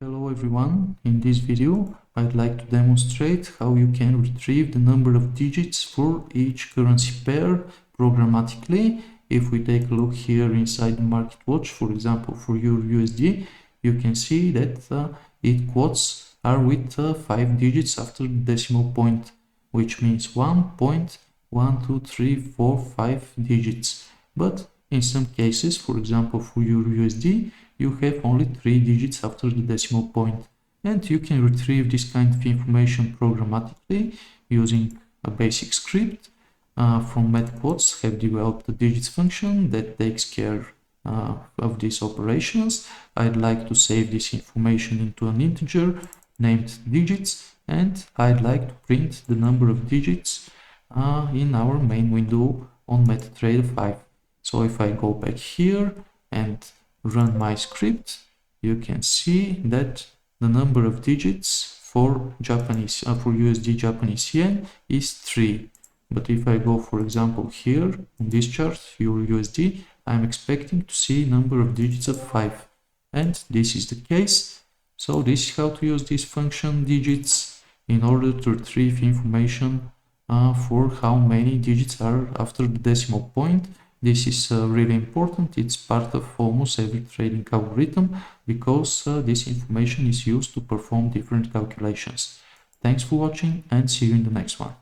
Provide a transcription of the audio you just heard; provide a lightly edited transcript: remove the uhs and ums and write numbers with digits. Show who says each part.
Speaker 1: Hello everyone, in this video I'd like to demonstrate how you can retrieve the number of digits for each currency pair programmatically. If we take a look here inside the market watch, for example for Euro USD, you can see that its quotes are with 5 digits after the decimal point, which means 1.12345 digits. But in some cases, for example for Euro USD, you have only 3 digits after the decimal point, and you can retrieve this kind of information programmatically using a basic script. From MQL5 have developed a digits function that takes care of these operations. I'd like to save this information into an integer named digits, and I'd like to print the number of digits in our main window on MetaTrader 5. So if I go back here and run my script, you can see that the number of digits for USD Japanese yen is 3. But if I go, for example, here in this chart, Euro USD, I'm expecting to see number of digits of 5. And this is the case. So this is how to use this function digits in order to retrieve information for how many digits are after the decimal point. This is really important. It's part of almost every trading algorithm because this information is used to perform different calculations. Thanks for watching and see you in the next one.